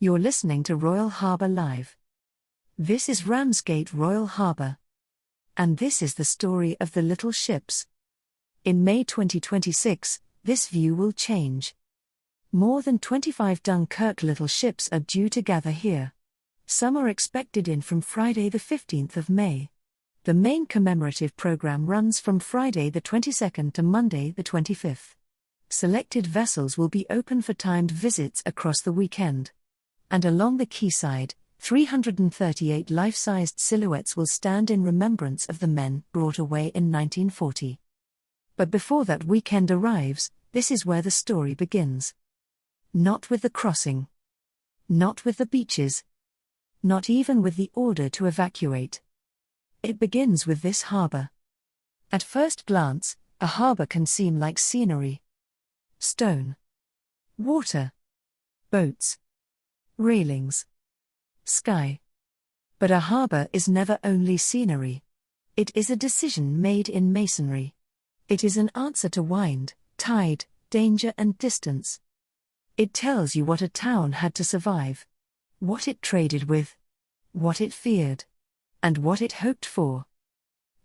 You're listening to Royal Harbour Live. This is Ramsgate Royal Harbour. And this is the story of the little ships. In May 2026, this view will change. More than 25 Dunkirk little ships are due to gather here. Some are expected in from Friday the 15th of May. The main commemorative programme runs from Friday the 22nd to Monday the 25th. Selected vessels will be open for timed visits across the weekend. And along the quayside, 338 life-sized silhouettes will stand in remembrance of the men brought away in 1940. But before that weekend arrives, this is where the story begins. Not with the crossing. Not with the beaches. Not even with the order to evacuate. It begins with this harbour. At first glance, a harbour can seem like scenery. Stone. Water. Boats. Railings. Sky. But a harbour is never only scenery. It is a decision made in masonry. It is an answer to wind, tide, danger and distance. It tells you what a town had to survive. What it traded with. What it feared. And what it hoped for.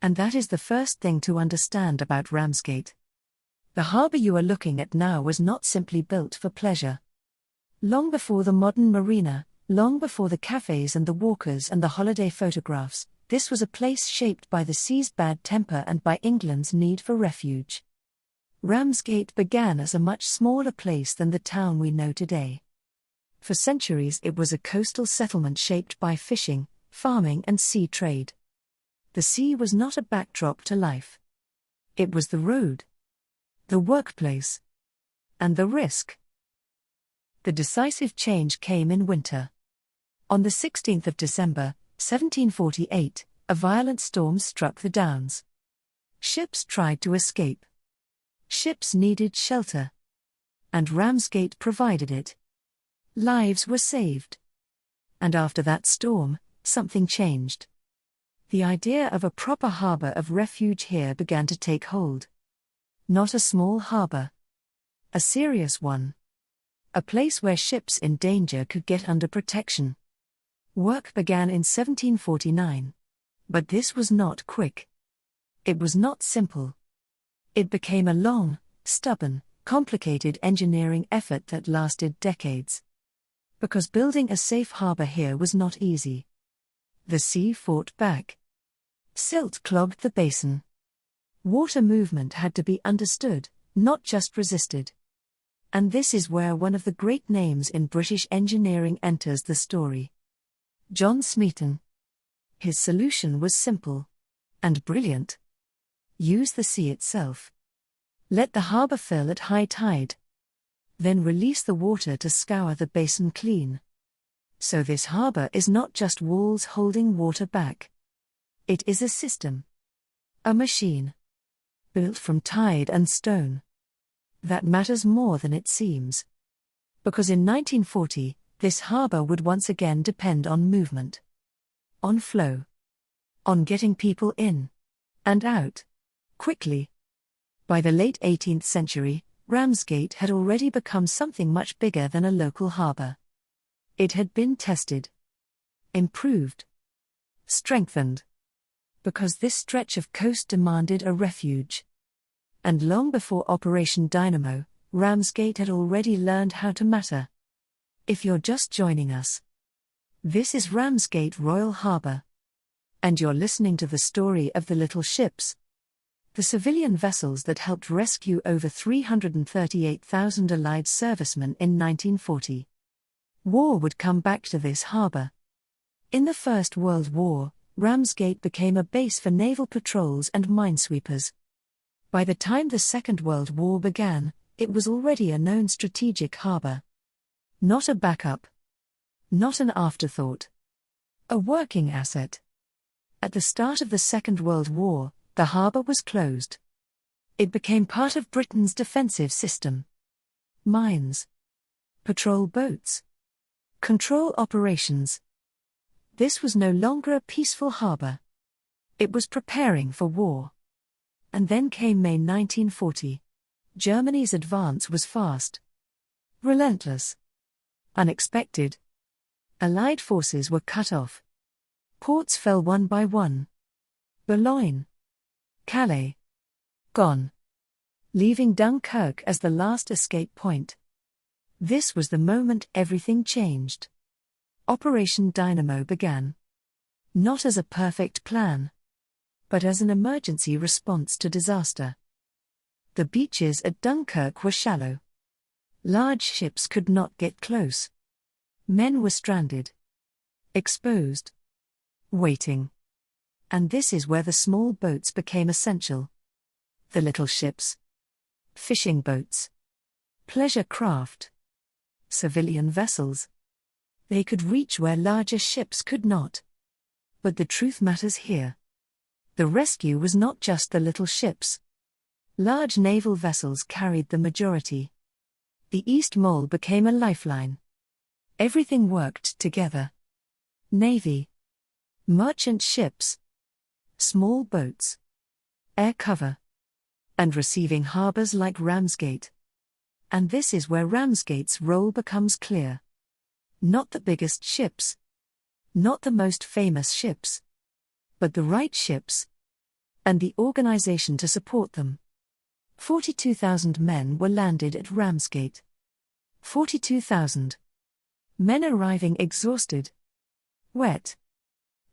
And that is the first thing to understand about Ramsgate. The harbour you are looking at now was not simply built for pleasure. Long before the modern marina, long before the cafes and the walkers and the holiday photographs, this was a place shaped by the sea's bad temper and by England's need for refuge. Ramsgate began as a much smaller place than the town we know today. For centuries it was a coastal settlement shaped by fishing, farming and sea trade. The sea was not a backdrop to life. It was the road, the workplace, and the risk. The decisive change came in winter. On the 16th of December, 1748, a violent storm struck the Downs. Ships tried to escape. Ships needed shelter. And Ramsgate provided it. Lives were saved. And after that storm, something changed. The idea of a proper harbour of refuge here began to take hold. Not a small harbour. A serious one. A place where ships in danger could get under protection. Work began in 1749. But this was not quick. It was not simple. It became a long, stubborn, complicated engineering effort that lasted decades. Because building a safe harbour here was not easy. The sea fought back. Silt clogged the basin. Water movement had to be understood, not just resisted. And this is where one of the great names in British engineering enters the story. John Smeaton. His solution was simple. And brilliant. Use the sea itself. Let the harbour fill at high tide. Then release the water to scour the basin clean. So this harbour is not just walls holding water back. It is a system. A machine. Built from tide and stone. That matters more than it seems. Because in 1940, this harbour would once again depend on movement. On flow. On getting people in. And out. Quickly. By the late 18th century, Ramsgate had already become something much bigger than a local harbour. It had been tested. Improved. Strengthened. Because this stretch of coast demanded a refuge. And long before Operation Dynamo, Ramsgate had already learned how to matter. If you're just joining us, this is Ramsgate Royal Harbour. And you're listening to the story of the little ships. The civilian vessels that helped rescue over 338,000 Allied servicemen in 1940. War would come back to this harbour. In the First World War, Ramsgate became a base for naval patrols and minesweepers. By the time the Second World War began, it was already a known strategic harbour. Not a backup. Not an afterthought. A working asset. At the start of the Second World War, the harbour was closed. It became part of Britain's defensive system. Mines. Patrol boats. Control operations. This was no longer a peaceful harbour. It was preparing for war. And then came May 1940. Germany's advance was fast. Relentless. Unexpected. Allied forces were cut off. Ports fell one by one. Boulogne, Calais, gone, leaving Dunkirk as the last escape point. This was the moment everything changed. Operation Dynamo began. Not as a perfect plan, but as an emergency response to disaster. The beaches at Dunkirk were shallow. Large ships could not get close. Men were stranded, exposed, waiting. And this is where the small boats became essential. The little ships, fishing boats, pleasure craft, civilian vessels. They could reach where larger ships could not. But the truth matters here. The rescue was not just the little ships. Large naval vessels carried the majority. The East Mole became a lifeline. Everything worked together. Navy, merchant ships, small boats, air cover, and receiving harbours like Ramsgate. And this is where Ramsgate's role becomes clear. Not the biggest ships, not the most famous ships, but the right ships, and the organisation to support them. 42,000 men were landed at Ramsgate. 42,000. Men arriving exhausted, wet,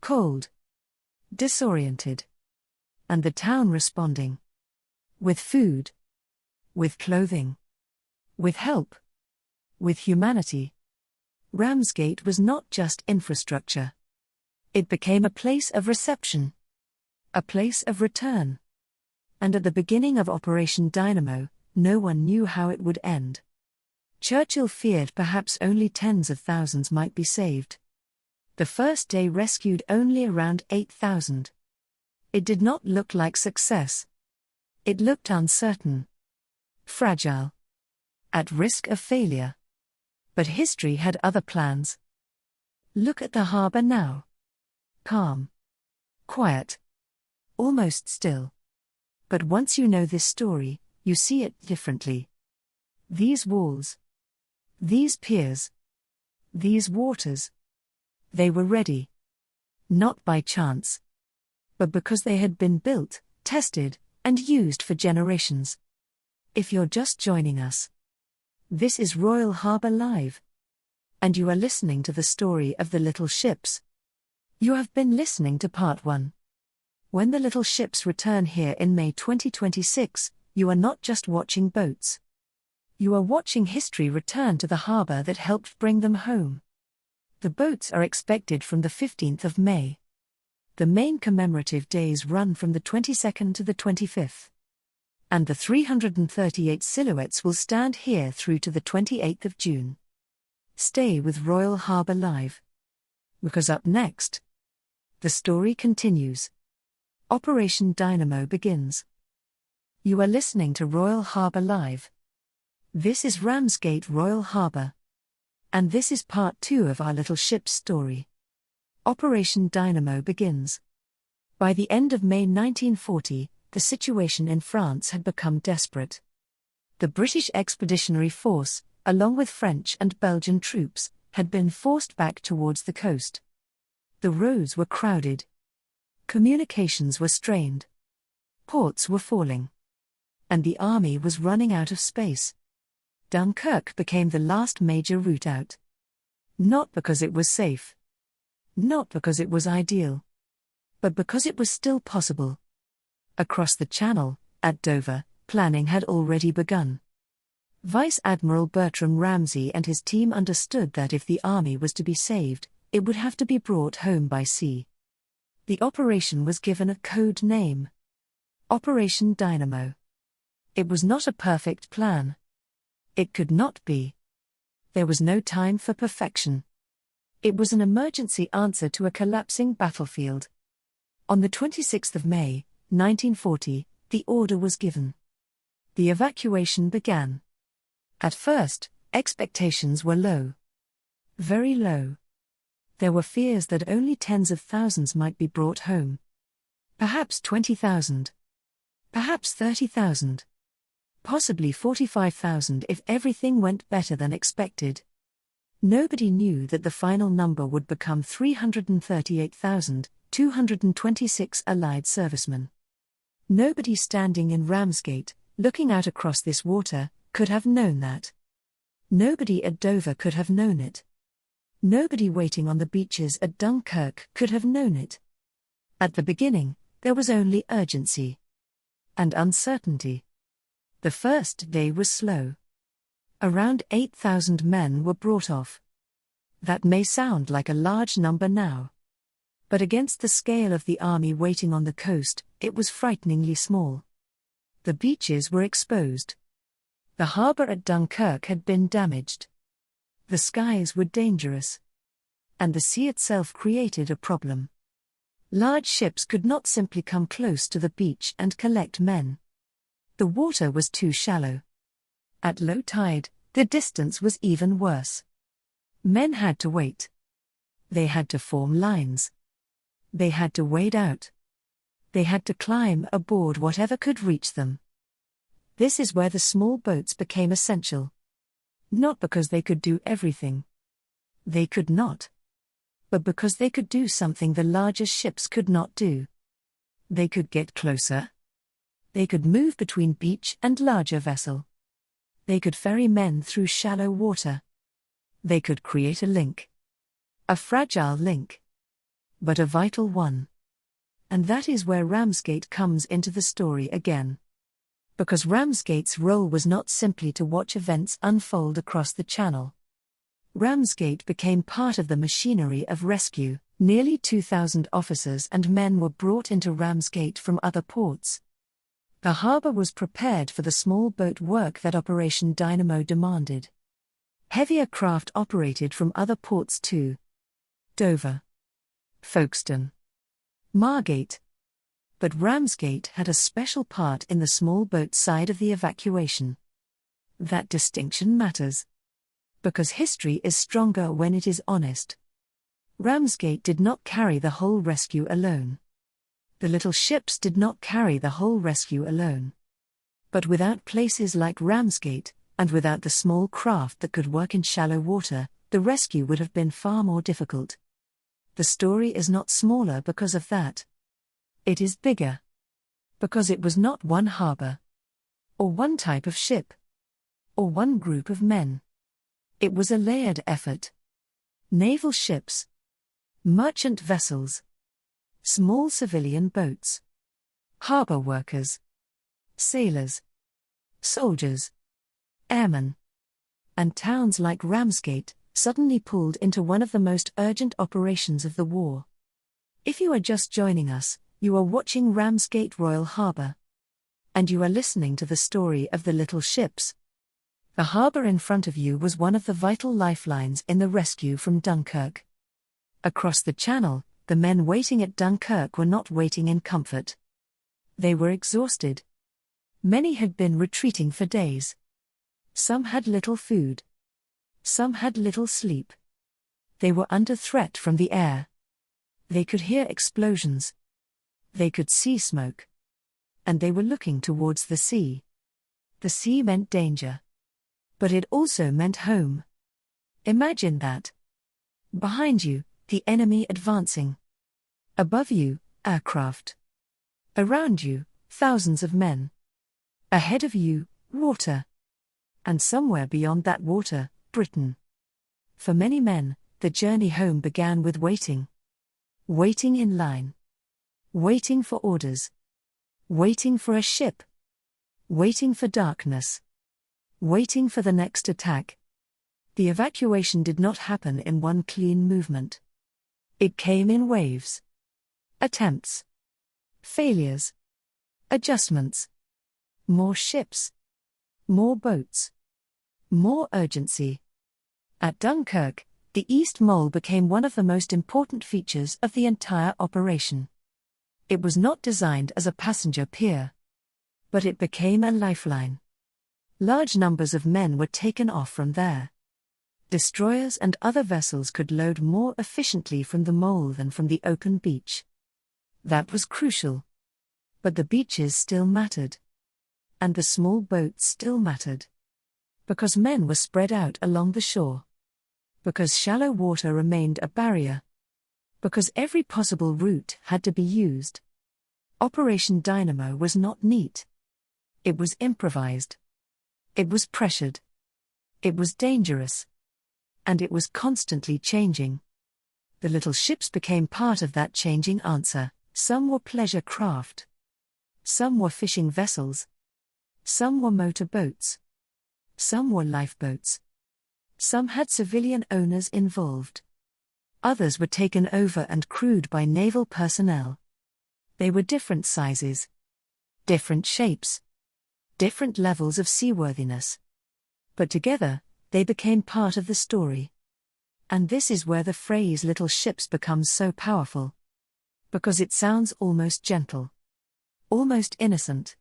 cold, disoriented. And the town responding. With food, with clothing, with help, with humanity. Ramsgate was not just infrastructure. It became a place of reception, a place of return. And at the beginning of Operation Dynamo, no one knew how it would end. Churchill feared perhaps only tens of thousands might be saved. The first day rescued only around 8,000. It did not look like success. It looked uncertain, fragile, at risk of failure. But history had other plans. Look at the harbour now. Calm, quiet, almost still. But once you know this story, you see it differently. These walls, these piers, these waters, they were ready. Not by chance, but because they had been built, tested, and used for generations. If you're just joining us, this is Royal Harbour Live. And you are listening to the story of the little ships. You have been listening to part 1. When the little ships return here in May 2026, you are not just watching boats. You are watching history return to the harbour that helped bring them home. The boats are expected from the 15th of May. The main commemorative days run from the 22nd to the 25th. And the 338 silhouettes will stand here through to the 28th of June. Stay with Royal Harbour Live. Because up next, the story continues. Operation Dynamo begins. You are listening to Royal Harbour Live. This is Ramsgate Royal Harbour. And this is part 2 of our little ship's story. Operation Dynamo begins. By the end of May 1940, the situation in France had become desperate. The British Expeditionary Force, along with French and Belgian troops, had been forced back towards the coast. The roads were crowded. Communications were strained. Ports were falling. And the army was running out of space. Dunkirk became the last major route out. Not because it was safe. Not because it was ideal. But because it was still possible. Across the Channel, at Dover, planning had already begun. Vice Admiral Bertram Ramsay and his team understood that if the army was to be saved, it would have to be brought home by sea. The operation was given a code name. Operation Dynamo. It was not a perfect plan. It could not be. There was no time for perfection. It was an emergency answer to a collapsing battlefield. On the 26th of May, 1940, the order was given. The evacuation began. At first, expectations were low. Very low. There were fears that only tens of thousands might be brought home. Perhaps 20,000. Perhaps 30,000. Possibly 45,000 if everything went better than expected. Nobody knew that the final number would become 338,226 Allied servicemen. Nobody standing in Ramsgate, looking out across this water, could have known that. Nobody at Dover could have known it. Nobody waiting on the beaches at Dunkirk could have known it. At the beginning, there was only urgency and uncertainty. The first day was slow. Around 8,000 men were brought off. That may sound like a large number now. But against the scale of the army waiting on the coast, it was frighteningly small. The beaches were exposed. The harbour at Dunkirk had been damaged. The skies were dangerous. And the sea itself created a problem. Large ships could not simply come close to the beach and collect men. The water was too shallow. At low tide, the distance was even worse. Men had to wait. They had to form lines. They had to wade out. They had to climb aboard whatever could reach them. This is where the small boats became essential. Not because they could do everything. They could not. But because they could do something the larger ships could not do. They could get closer. They could move between beach and larger vessel. They could ferry men through shallow water. They could create a link. A fragile link. But a vital one. And that is where Ramsgate comes into the story again. Because Ramsgate's role was not simply to watch events unfold across the channel. Ramsgate became part of the machinery of rescue. Nearly 2,000 officers and men were brought into Ramsgate from other ports. The harbour was prepared for the small boat work that Operation Dynamo demanded. Heavier craft operated from other ports too. Dover, Folkestone, Margate. But Ramsgate had a special part in the small boat side of the evacuation. That distinction matters. Because history is stronger when it is honest. Ramsgate did not carry the whole rescue alone. The little ships did not carry the whole rescue alone. But without places like Ramsgate, and without the small craft that could work in shallow water, the rescue would have been far more difficult. The story is not smaller because of that. It is bigger. Because it was not one harbour. Or one type of ship. Or one group of men. It was a layered effort. Naval ships. Merchant vessels. Small civilian boats. Harbour workers. Sailors. Soldiers. Airmen. And towns like Ramsgate, suddenly pulled into one of the most urgent operations of the war. If you are just joining us, you are watching Ramsgate Royal Harbour. And you are listening to the story of the little ships. The harbour in front of you was one of the vital lifelines in the rescue from Dunkirk. Across the channel, the men waiting at Dunkirk were not waiting in comfort. They were exhausted. Many had been retreating for days. Some had little food. Some had little sleep. They were under threat from the air. They could hear explosions. They could see smoke. And they were looking towards the sea. The sea meant danger. But it also meant home. Imagine that. Behind you, the enemy advancing. Above you, aircraft. Around you, thousands of men. Ahead of you, water. And somewhere beyond that water, Britain. For many men, the journey home began with waiting. Waiting in line. Waiting for orders. Waiting for a ship. Waiting for darkness. Waiting for the next attack. The evacuation did not happen in one clean movement. It came in waves. Attempts. Failures. Adjustments. More ships. More boats. More urgency. At Dunkirk, the East Mole became one of the most important features of the entire operation. It was not designed as a passenger pier. But it became a lifeline. Large numbers of men were taken off from there. Destroyers and other vessels could load more efficiently from the mole than from the open beach. That was crucial. But the beaches still mattered. And the small boats still mattered. Because men were spread out along the shore. Because shallow water remained a barrier. Because every possible route had to be used. Operation Dynamo was not neat. It was improvised. It was pressured. It was dangerous. And it was constantly changing. The little ships became part of that changing answer. Some were pleasure craft. Some were fishing vessels. Some were motor boats. Some were lifeboats. Some had civilian owners involved. Others were taken over and crewed by naval personnel. They were different sizes, different shapes, different levels of seaworthiness. But together, they became part of the story. And this is where the phrase little ships becomes so powerful. Because it sounds almost gentle. Almost innocent.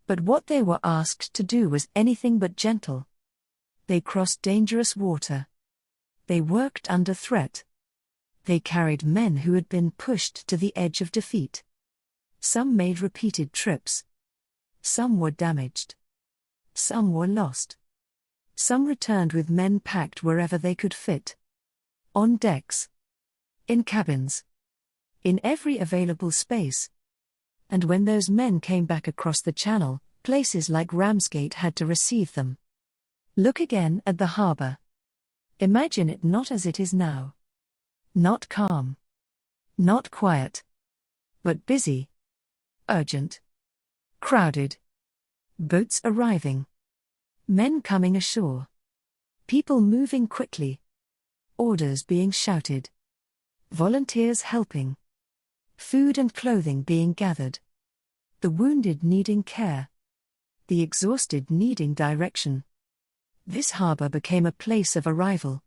But what they were asked to do was anything but gentle. They crossed dangerous water. They worked under threat. They carried men who had been pushed to the edge of defeat. Some made repeated trips. Some were damaged. Some were lost. Some returned with men packed wherever they could fit. On decks. In cabins. In every available space. And when those men came back across the channel, places like Ramsgate had to receive them. Look again at the harbour. Imagine it not as it is now. Not calm. Not quiet. But busy. Urgent. Crowded. Boats arriving. Men coming ashore. People moving quickly. Orders being shouted. Volunteers helping. Food and clothing being gathered. The wounded needing care. The exhausted needing direction. This harbour became a place of arrival.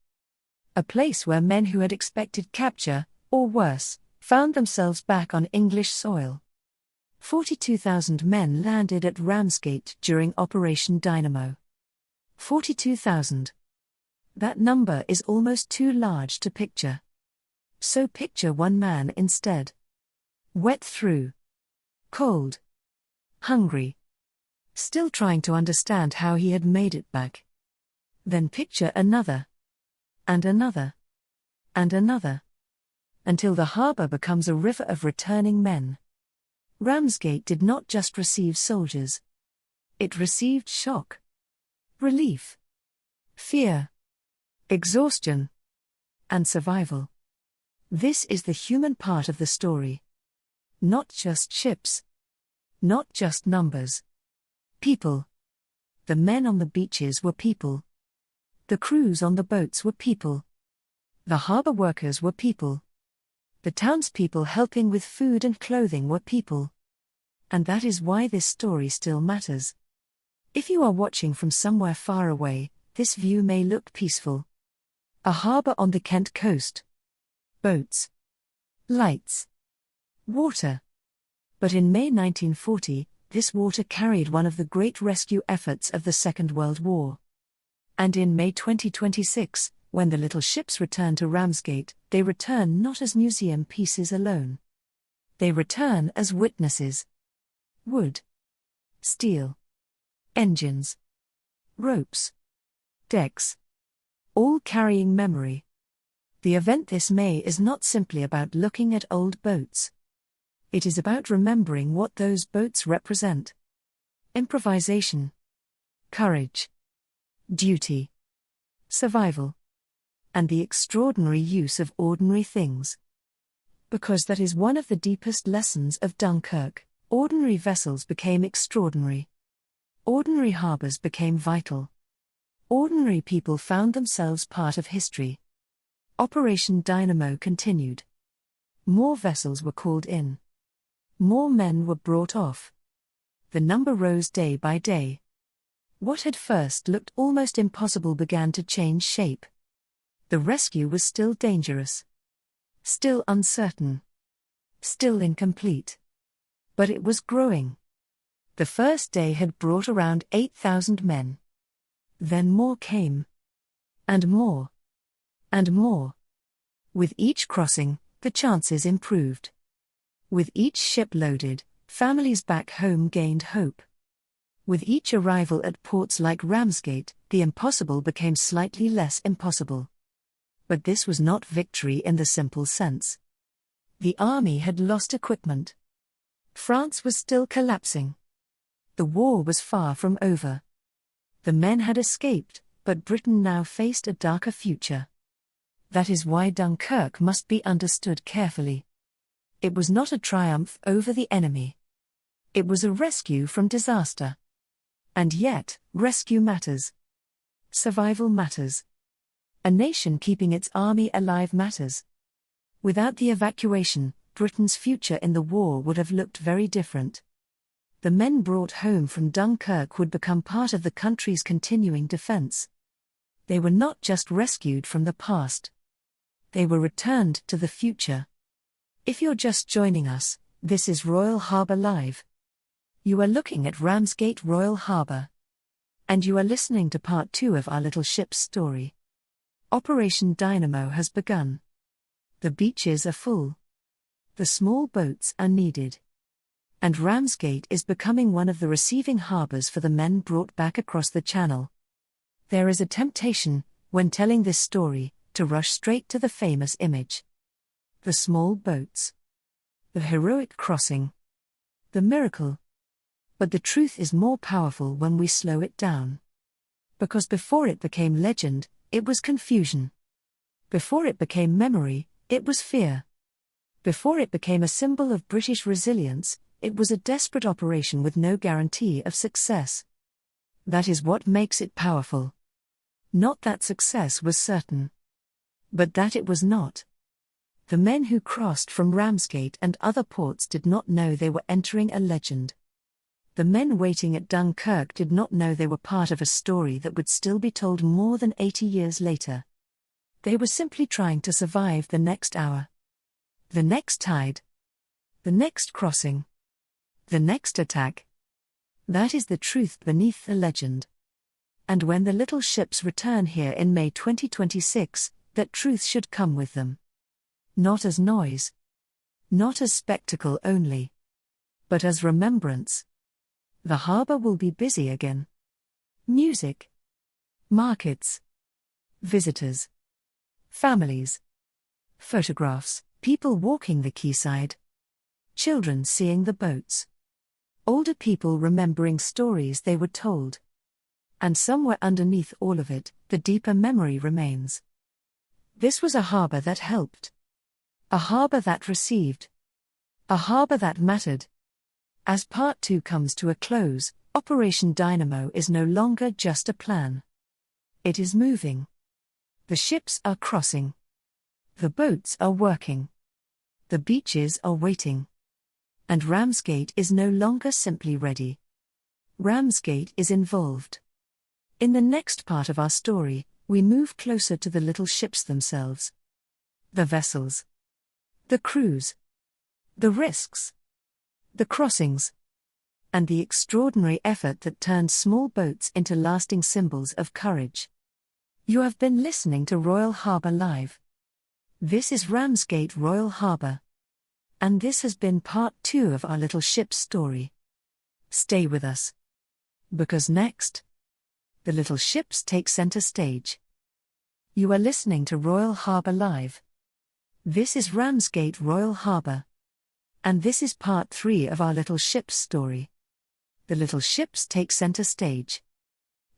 A place where men who had expected capture, or worse, found themselves back on English soil. 42,000 men landed at Ramsgate during Operation Dynamo. 42,000. That number is almost too large to picture. So picture one man instead. Wet through. Cold. Hungry. Still trying to understand how he had made it back. Then picture another. And another. And another. Until the harbour becomes a river of returning men. Ramsgate did not just receive soldiers. It received shock. Relief. Fear. Exhaustion. And survival. This is the human part of the story. Not just ships. Not just numbers. People. The men on the beaches were people. The crews on the boats were people. The harbour workers were people. The townspeople helping with food and clothing were people. And that is why this story still matters. If you are watching from somewhere far away, this view may look peaceful. A harbour on the Kent coast. Boats. Lights. Water. But in May 1940, this water carried one of the great rescue efforts of the Second World War. And in May 2026, when the little ships return to Ramsgate, they return not as museum pieces alone. They return as witnesses. Wood. Steel. Engines. Ropes. Decks. All carrying memory. The event this May is not simply about looking at old boats. It is about remembering what those boats represent. Improvisation. Courage. Duty. Survival. And the extraordinary use of ordinary things. Because that is one of the deepest lessons of Dunkirk. Ordinary vessels became extraordinary. Ordinary harbours became vital. Ordinary people found themselves part of history. Operation Dynamo continued. More vessels were called in. More men were brought off. The number rose day by day. What had first looked almost impossible began to change shape. The rescue was still dangerous. Still uncertain. Still incomplete. But it was growing. The first day had brought around 8,000 men. Then more came. And more. And more. With each crossing, the chances improved. With each ship loaded, families back home gained hope. With each arrival at ports like Ramsgate, the impossible became slightly less impossible. But this was not victory in the simple sense. The army had lost equipment. France was still collapsing. The war was far from over. The men had escaped, but Britain now faced a darker future. That is why Dunkirk must be understood carefully. It was not a triumph over the enemy. It was a rescue from disaster. And yet, rescue matters. Survival matters. A nation keeping its army alive matters. Without the evacuation, Britain's future in the war would have looked very different. The men brought home from Dunkirk would become part of the country's continuing defense. They were not just rescued from the past. They were returned to the future. If you're just joining us, this is Royal Harbour Live. You are looking at Ramsgate Royal Harbour. And you are listening to part 2 of our little ship's story. Operation Dynamo has begun. The beaches are full. The small boats are needed. And Ramsgate is becoming one of the receiving harbours for the men brought back across the channel. There is a temptation, when telling this story, to rush straight to the famous image. The small boats. The heroic crossing. The miracle. But the truth is more powerful when we slow it down. Because before it became legend, it was confusion. Before it became memory, it was fear. Before it became a symbol of British resilience, it was a desperate operation with no guarantee of success. That is what makes it powerful. Not that success was certain, but that it was not. The men who crossed from Ramsgate and other ports did not know they were entering a legend. The men waiting at Dunkirk did not know they were part of a story that would still be told more than 80 years later. They were simply trying to survive the next hour. The next tide. The next crossing. The next attack. That is the truth beneath the legend. And when the little ships return here in May 2026, that truth should come with them. Not as noise. Not as spectacle only. But as remembrance. The harbour will be busy again. Music. Markets. Visitors. Families. Photographs, people walking the quayside. Children seeing the boats. Older people remembering stories they were told. And somewhere underneath all of it, the deeper memory remains. This was a harbour that helped. A harbour that received. A harbour that mattered. As part 2 comes to a close, Operation Dynamo is no longer just a plan. It is moving. The ships are crossing. The boats are working. The beaches are waiting. And Ramsgate is no longer simply ready. Ramsgate is involved. In the next part of our story, we move closer to the little ships themselves. The vessels. The crews. The risks. The crossings. And the extraordinary effort that turned small boats into lasting symbols of courage. You have been listening to Royal Harbour Live. This is Ramsgate Royal Harbour. And this has been part 2 of our little ship's story. Stay with us. Because next, the little ships take center stage. You are listening to Royal Harbour Live. This is Ramsgate Royal Harbour. And this is part 3 of our little ship's story. The little ships take center stage.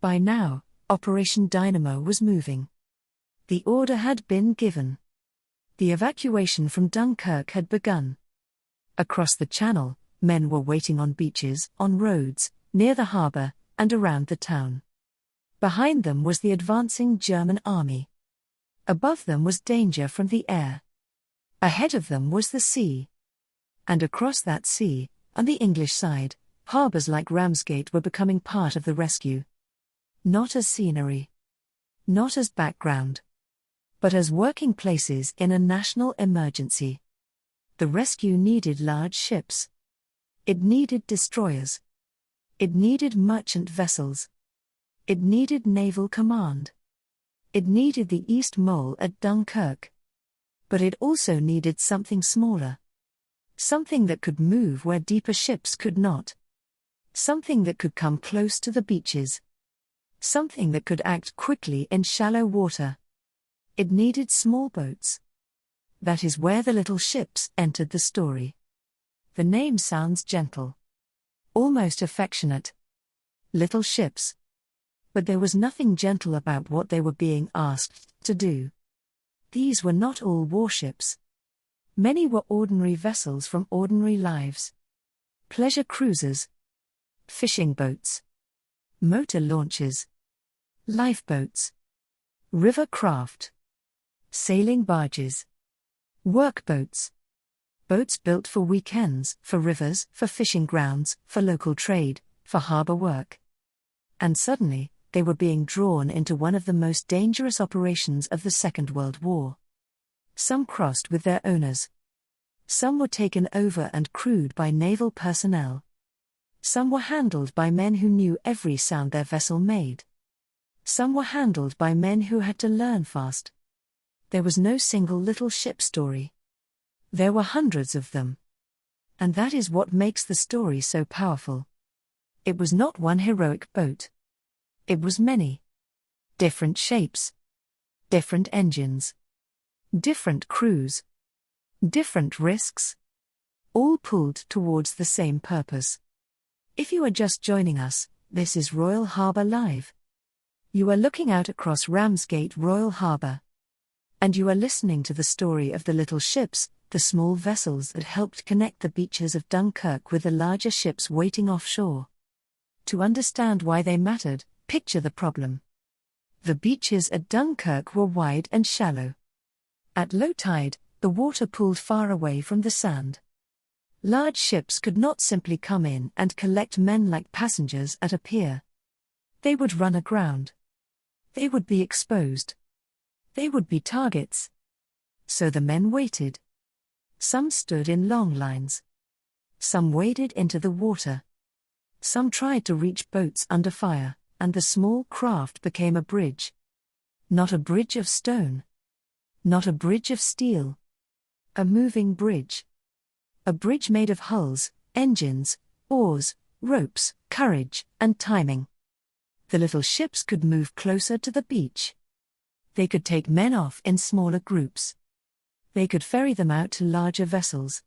By now, Operation Dynamo was moving. The order had been given. The evacuation from Dunkirk had begun. Across the channel, men were waiting on beaches, on roads, near the harbour, and around the town. Behind them was the advancing German army. Above them was danger from the air. Ahead of them was the sea. And across that sea, on the English side, harbours like Ramsgate were becoming part of the rescue. Not as scenery. Not as background. But as working places in a national emergency. The rescue needed large ships. It needed destroyers. It needed merchant vessels. It needed naval command. It needed the East Mole at Dunkirk. But it also needed something smaller. Something that could move where deeper ships could not. Something that could come close to the beaches. Something that could act quickly in shallow water. It needed small boats. That is where the little ships entered the story. The name sounds gentle, almost affectionate. Little ships. But there was nothing gentle about what they were being asked to do. These were not all warships. Many were ordinary vessels from ordinary lives. Pleasure cruisers, fishing boats, motor launches, lifeboats, river craft, sailing barges, workboats, boats built for weekends, for rivers, for fishing grounds, for local trade, for harbour work. And suddenly, they were being drawn into one of the most dangerous operations of the Second World War. Some crossed with their owners. Some were taken over and crewed by naval personnel. Some were handled by men who knew every sound their vessel made. Some were handled by men who had to learn fast. There was no single little ship story. There were hundreds of them. And that is what makes the story so powerful. It was not one heroic boat. It was many. Different shapes. Different engines. Different crews. Different risks. All pulled towards the same purpose. If you are just joining us, this is Royal Harbour Live. You are looking out across Ramsgate Royal Harbour. And you are listening to the story of the little ships, the small vessels that helped connect the beaches of Dunkirk with the larger ships waiting offshore. To understand why they mattered, picture the problem. The beaches at Dunkirk were wide and shallow. At low tide, the water pooled far away from the sand. Large ships could not simply come in and collect men like passengers at a pier. They would run aground. They would be exposed. They would be targets. So the men waited. Some stood in long lines. Some waded into the water. Some tried to reach boats under fire, and the small craft became a bridge. Not a bridge of stone. Not a bridge of steel. A moving bridge. A bridge made of hulls, engines, oars, ropes, courage, and timing. The little ships could move closer to the beach. They could take men off in smaller groups. They could ferry them out to larger vessels.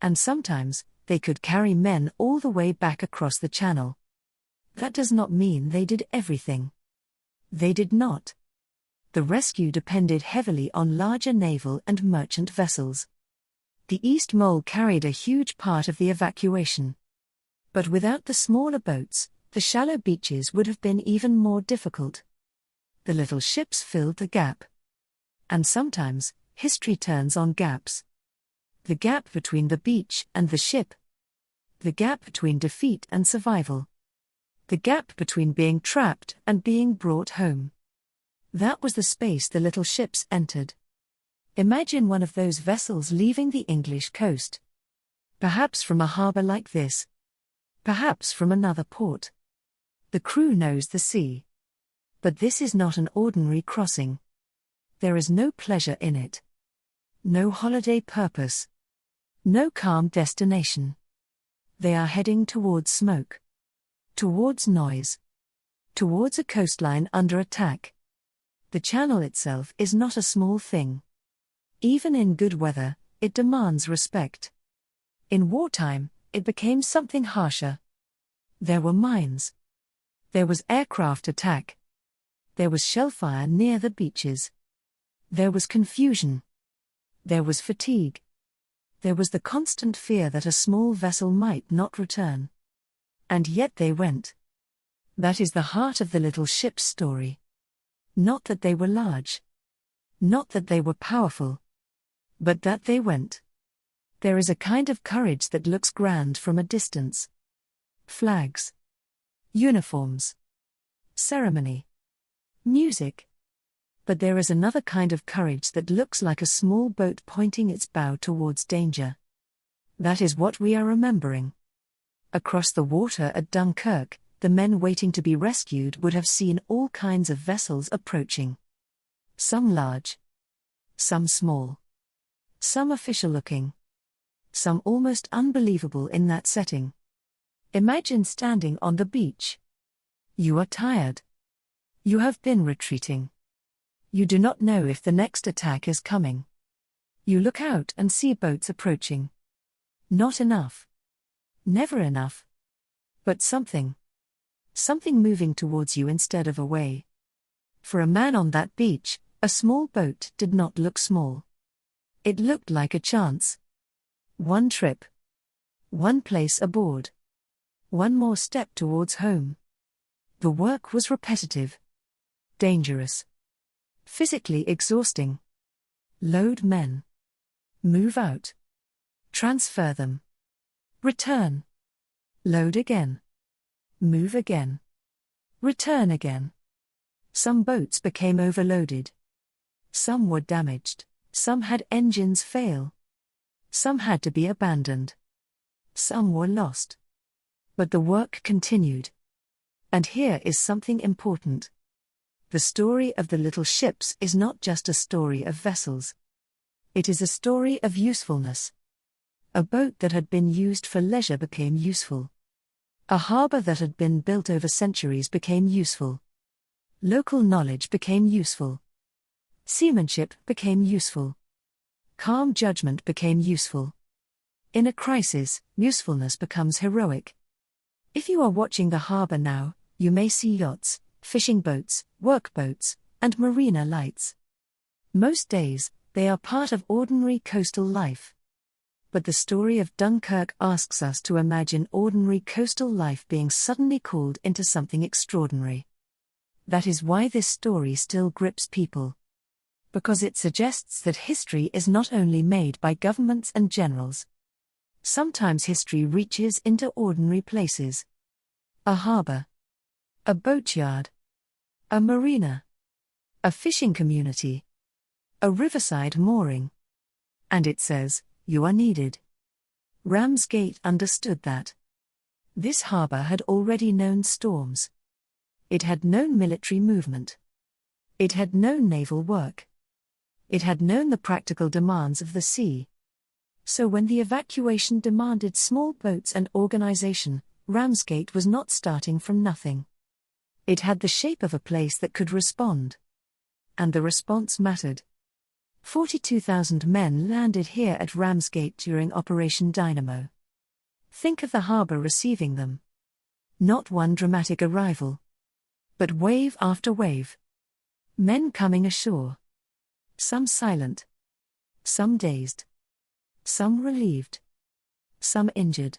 And sometimes, they could carry men all the way back across the channel. That does not mean they did everything. They did not. The rescue depended heavily on larger naval and merchant vessels. The East Mole carried a huge part of the evacuation. But without the smaller boats, the shallow beaches would have been even more difficult. The little ships filled the gap. And sometimes, history turns on gaps. The gap between the beach and the ship. The gap between defeat and survival. The gap between being trapped and being brought home. That was the space the little ships entered. Imagine one of those vessels leaving the English coast. Perhaps from a harbour like this. Perhaps from another port. The crew knows the sea. But this is not an ordinary crossing. There is no pleasure in it. No holiday purpose. No calm destination. They are heading towards smoke. Towards noise. Towards a coastline under attack. The channel itself is not a small thing. Even in good weather, it demands respect. In wartime, it became something harsher. There were mines. There was aircraft attack. There was shellfire near the beaches. There was confusion. There was fatigue. There was the constant fear that a small vessel might not return. And yet they went. That is the heart of the little ship's story. Not that they were large. Not that they were powerful. But that they went. There is a kind of courage that looks grand from a distance. Flags. Uniforms. Ceremony. Music. But there is another kind of courage that looks like a small boat pointing its bow towards danger. That is what we are remembering. Across the water at Dunkirk, the men waiting to be rescued would have seen all kinds of vessels approaching. Some large. Some small. Some official-looking. Some almost unbelievable in that setting. Imagine standing on the beach. You are tired. You have been retreating. You do not know if the next attack is coming. You look out and see boats approaching. Not enough. Never enough. But something. Something moving towards you instead of away. For a man on that beach, a small boat did not look small. It looked like a chance. One trip. One place aboard. One more step towards home. The work was repetitive. Dangerous. Physically exhausting. Load men. Move out. Transfer them. Return. Load again. Move again. Return again. Some boats became overloaded. Some were damaged. Some had engines fail. Some had to be abandoned. Some were lost. But the work continued. And here is something important. The story of the little ships is not just a story of vessels. It is a story of usefulness. A boat that had been used for leisure became useful. A harbour that had been built over centuries became useful. Local knowledge became useful. Seamanship became useful. Calm judgment became useful. In a crisis, usefulness becomes heroic. If you are watching the harbour now, you may see yachts, fishing boats, workboats, and marina lights. Most days, they are part of ordinary coastal life. But the story of Dunkirk asks us to imagine ordinary coastal life being suddenly called into something extraordinary. That is why this story still grips people. Because it suggests that history is not only made by governments and generals. Sometimes history reaches into ordinary places. A harbour. A boatyard. A marina. A fishing community. A riverside mooring. And it says, you are needed. Ramsgate understood that. This harbour had already known storms. It had known military movement. It had known naval work. It had known the practical demands of the sea. So when the evacuation demanded small boats and organization, Ramsgate was not starting from nothing. It had the shape of a place that could respond. And the response mattered. 42,000 men landed here at Ramsgate during Operation Dynamo. Think of the harbour receiving them. Not one dramatic arrival. But wave after wave. Men coming ashore. Some silent. Some dazed. Some relieved. Some injured.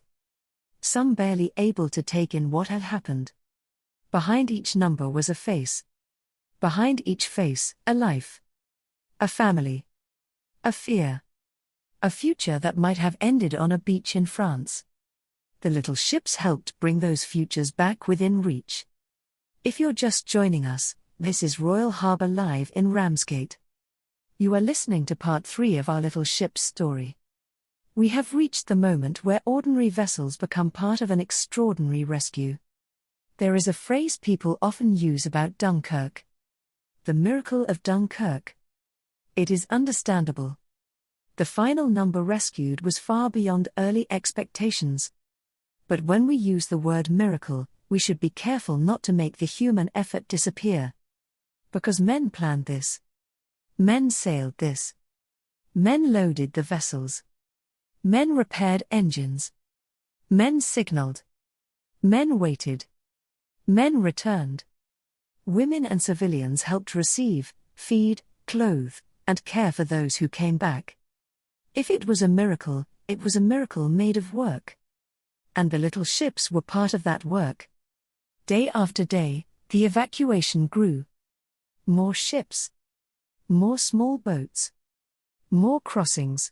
Some barely able to take in what had happened. Behind each number was a face. Behind each face, a life. A family. A fear. A future that might have ended on a beach in France. The little ships helped bring those futures back within reach. If you're just joining us, this is Royal Harbour Live in Ramsgate. You are listening to part 3 of our little ship's story. We have reached the moment where ordinary vessels become part of an extraordinary rescue. There is a phrase people often use about Dunkirk. The miracle of Dunkirk. It is understandable. The final number rescued was far beyond early expectations. But when we use the word miracle, we should be careful not to make the human effort disappear. Because men planned this. Men sailed this. Men loaded the vessels. Men repaired engines. Men signaled. Men waited. Men returned. Women and civilians helped receive, feed, clothe, and care for those who came back. If it was a miracle, it was a miracle made of work. And the little ships were part of that work. Day after day, the evacuation grew. More ships. More small boats. More crossings.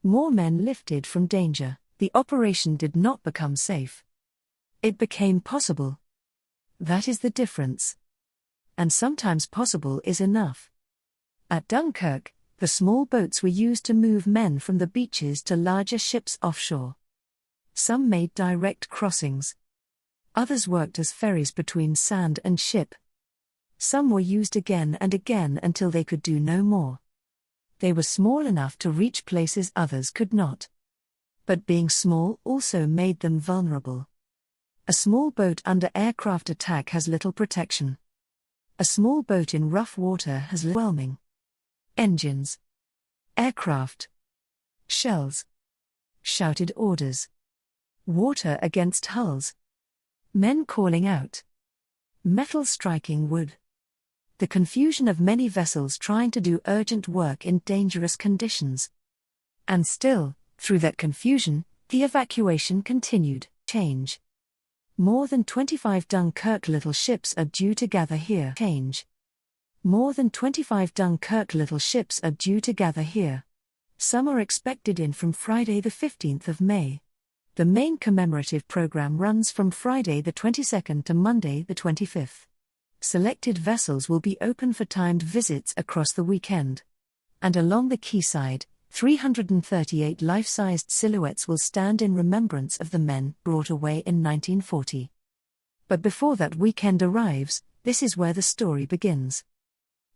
More men lifted from danger. The operation did not become safe. It became possible. That is the difference. And sometimes possible is enough. At Dunkirk, the small boats were used to move men from the beaches to larger ships offshore. Some made direct crossings. Others worked as ferries between sand and ship. Some were used again and again until they could do no more. They were small enough to reach places others could not. But being small also made them vulnerable. A small boat under aircraft attack has little protection. A small boat in rough water has overwhelming engines, aircraft, shells, shouted orders, water against hulls, men calling out, metal striking wood. The confusion of many vessels trying to do urgent work in dangerous conditions. And still, through that confusion, the evacuation continued. Change. More than 25 Dunkirk little ships are due to gather here. Change. More than 25 Dunkirk little ships are due to gather here. Some are expected in from Friday the 15th of May. The main commemorative program runs from Friday the 22nd to Monday the 25th. Selected vessels will be open for timed visits across the weekend. And along the quayside, 338 life-sized silhouettes will stand in remembrance of the men brought away in 1940. But before that weekend arrives, this is where the story begins.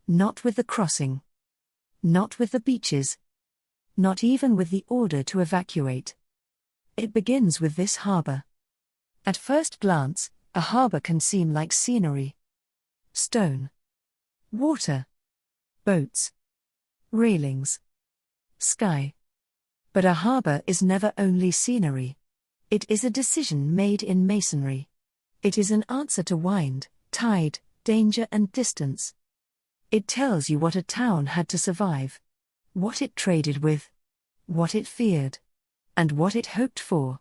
Not with the crossing. Not with the beaches. Not even with the order to evacuate. It begins with this harbour. At first glance, a harbour can seem like scenery. Stone. Water. Boats. Railings. Sky. But a harbour is never only scenery. It is a decision made in masonry. It is an answer to wind, tide, danger and distance. It tells you what a town had to survive. What it traded with. What it feared. And what it hoped for.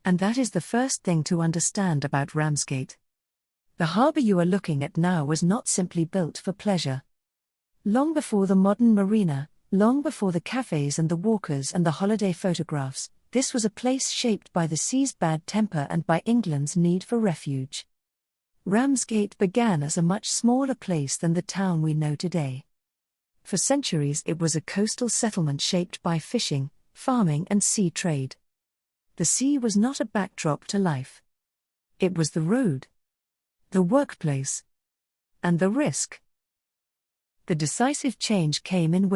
And that is the first thing to understand about Ramsgate. The harbour you are looking at now was not simply built for pleasure. Long before the modern marina, long before the cafes and the walkers and the holiday photographs, this was a place shaped by the sea's bad temper and by England's need for refuge. Ramsgate began as a much smaller place than the town we know today. For centuries it was a coastal settlement shaped by fishing, farming and sea trade. The sea was not a backdrop to life. It was the road, the workplace, and the risk. The decisive change came in winter.